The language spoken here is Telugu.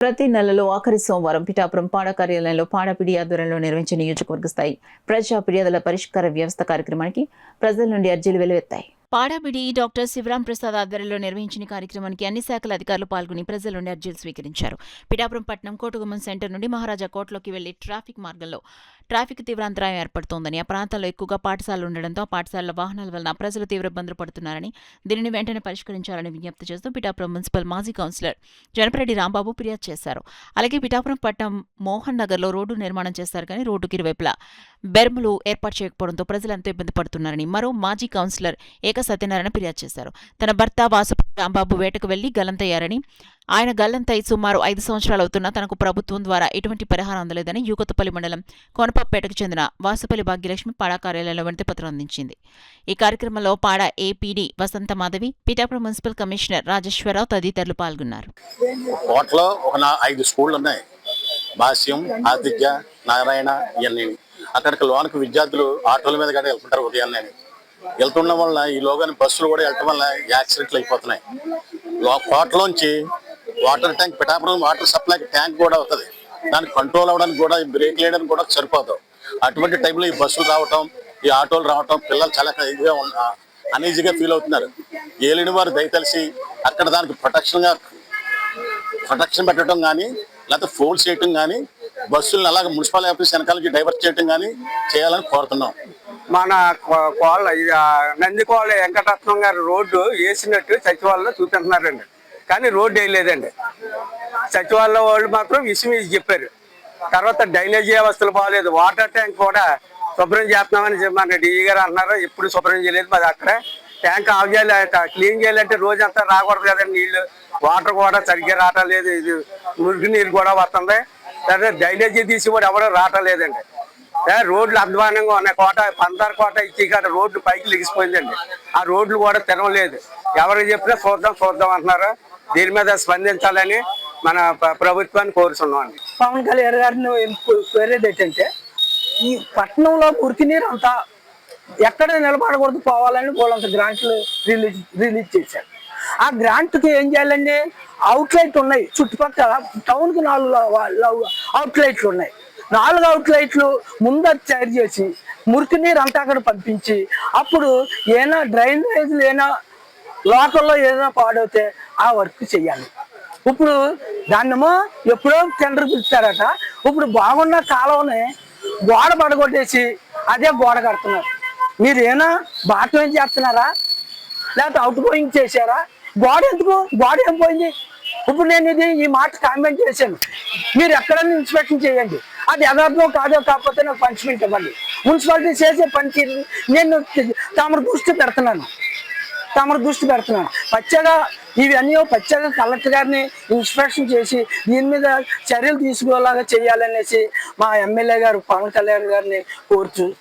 ప్రతి నెలలో ఆఖరి సోమవారం పిఠాపురం పాడ కార్యాలయంలో పాడపిడి ఆధ్వర్యంలో నిర్వహించిన నియోజకవర్గ స్థాయి ప్రజా ఫిర్యాదుల పరిష్కార వ్యవస్థ కార్యక్రమానికి ప్రజల నుండి అర్జీలు వెలువెత్తాయి. పాడబిడి డాక్టర్ శివరాం ప్రసాద్ ఆధ్వర్యంలో నిర్వహించిన కార్యక్రమానికి అన్ని శాఖల అధికారులు పాల్గొని ప్రజల నుండి అర్జీలు స్వీకరించారు. పిఠాపురం పట్టణం కోటగుమ్మం సెంటర్ నుండి మహారాజా కోట్లోకి వెళ్లి ట్రాఫిక్ మార్గంలో ట్రాఫిక్ తీవ్రాంతరాయం ఏర్పడుతోందని, ఆ ప్రాంతాల్లో ఎక్కువగా పాఠశాలలు ఉండడంతో పాఠశాలల వాహనాల వలన ప్రజలు తీవ్ర ఇబ్బందులు పడుతున్నారని, దీనిని వెంటనే పరిష్కరించాలని విజ్ఞప్తి చేస్తూ పిఠాపురం మున్సిపల్ మాజీ కౌన్సిలర్ జనపరెడ్డి రాంబాబు ఫిర్యాదు చేశారు. అలాగే పిఠాపురం పట్టణం మోహన్ నగర్లో రోడ్డు నిర్మాణం చేస్తారు కానీ రోడ్డుకి ఇరువైపులా బెర్ములు ఏర్పాటు చేయకపోవడంతో ప్రజలు ఎంతో ఇబ్బంది పడుతున్నారని మరో మాజీ కౌన్సిలర్ సత్యనారాయణ ఫిర్యాదు చేశారు. తన భర్త వాసుపల్లి రాంబాబు వేటకు వెళ్లి గల్లంతయ్యారని, ఆయన గల్లంతై సుమారు 5 సంవత్సరాలు అవుతున్నా తనకు ప్రభుత్వం ద్వారా ఎటువంటి పరిహారం అందలేదని యూకొత్తపల్లి మండలం కోనపాపేటకు చెందిన వాసుపల్లి భాగ్యలక్ష్మి పాడా కార్యాలయంలో వినతిపత్రం అందించింది. ఈ కార్యక్రమంలో పాడా ఏపీడీ వసంత మాధవి, పిఠాపురం మున్సిపల్ కమిషనర్ రాజేశ్వరరావు తదితరులు పాల్గొన్నారు. కోటలో ఒక 5 స్కూళ్ళు ఉన్నాయి. భాష్యం, ఆతిథ్య, నారాయణ ఇవన్నీ. అక్కడికి లోనికి విద్యార్థులు ఆటోల మీద కూడా వెళ్తుంటారు. ఉదయాన్నే వెళ్తుండడం వల్ల ఈ లోగాని బస్సులు కూడా వెళ్ళటం వల్ల యాక్సిడెంట్లు అయిపోతున్నాయి. కోటలోంచి water tank, Pithapuram water supply tank కూడా అవుతుంది. దానికి కంట్రోల్ అవ్వడానికి కూడా బ్రేక్ వేయడానికి కూడా సరిపోతాం. అటువంటి టైంలో ఈ బస్సులు రావటం, ఈ ఆటోలు రావటం పిల్లలు చాలా ఇదిగా అనీజీగా ఫీల్ అవుతున్నారు. ఏలిని వారు దయతలిసి అక్కడ దానికి ప్రొటెక్షన్ పెట్టడం కానీ, లేకపోతే ఫోల్స్ చేయటం కానీ, బస్సులను అలాగే మున్సిపల్ ఆఫీస్ వెనకాలకి డైవర్ట్ చేయటం కానీ చేయాలని కోరుతున్నాం. మన కోళ్ళ నందికోళ్ళ వెంకటరత్నం గారు రోడ్డు వేసినట్టు సచివాలయంలో చూపిస్తున్నారండి, కానీ రోడ్డు వేయలేదండి. సచివాలయం వాళ్ళు మాత్రం విషయం చెప్పారు. తర్వాత డ్రైనేజీ వ్యవస్థలు బాగలేదు, వాటర్ ట్యాంక్ కూడా శుభ్రం చేస్తున్నామని మన డిఈ గారు అన్నారు. ఎప్పుడు శుభ్రం చేయలేదు. మరి అక్కడ ట్యాంక్ ఆఫ్ చేయాలి, క్లీన్ చేయాలంటే రోజంతా రాకూడదు కదండి. నీళ్లు వాటర్ కూడా సరిగ్గా రావట్లేదు. ఇది మురికి నీరు కూడా వస్తుంది. తర్వాత డ్రైనేజీ తీసి కూడా ఎవరు రావట్లేదండి. రోడ్లు అధ్వానంగా ఉన్నాయి. పందారు కోట ఇచ్చి కాడ రోడ్లు పైకి లెగిసిపోయిందండి. ఆ రోడ్లు కూడా తిరగలేదు. ఎవరికి చెప్పినా చూద్దాం అంటున్నారు. దీని మీద స్పందించాలని మన ప్రభుత్వాన్ని కోరుతున్నాం. పవన్ కళ్యాణ్ గారిని కోరేది ఏంటంటే, ఈ పట్టణంలో మురికి నీరు అంతా ఎక్కడ నిలబడకూడదు, పోవాలని వాళ్ళంత గ్రాంట్లు రిలీజ్ చేశారు. ఆ గ్రాంట్కి ఏం చేయాలండి, అవుట్లైట్ ఉన్నాయి. చుట్టుపక్కల టౌన్కి 4 అవుట్లైట్లు ఉన్నాయి. 4 అవుట్లైట్లు ముందు తయారు చేసి మురికి నీరు అంతా అక్కడ పంపించి, అప్పుడు ఏమైనా డ్రైనేజీలు ఏమైనా లోకల్లో ఏదైనా పాడవుతే ఆ వర్క్ చెయ్యాలి. ఇప్పుడు దాన్నేమో ఎప్పుడో టెండర్ పిలుస్తారట. ఇప్పుడు బాగున్న కాలువని గోడ పడగొట్టేసి అదే గోడ కడుతున్నారు. మీరు ఏమైనా బాటం చేస్తున్నారా, లేకపోతే అవుట్ గోయింగ్ చేశారా? గోడ ఎందుకు, గోడ ఏం పోయింది? ఇప్పుడు నేను ఈ మాట కామెంట్ చేశాను. మీరు ఎక్కడైనా ఇన్స్పెక్షన్ చేయండి. అది యథార్థం కాదో కాకపోతే నాకు పనిష్మెంట్ ఇవ్వండి. మున్సిపాలిటీ చేసే పనికి నేను తమరు దృష్టి పెడుతున్నాను. పచ్చగా ఇవన్నీ పచ్చగా కలెక్టర్ గారిని ఇన్స్పెక్షన్ చేసి దీని మీద చర్యలు తీసుకోలాగా చేయాలనేసి మా ఎమ్మెల్యే గారు పవన్ కళ్యాణ్ గారిని కోరుచు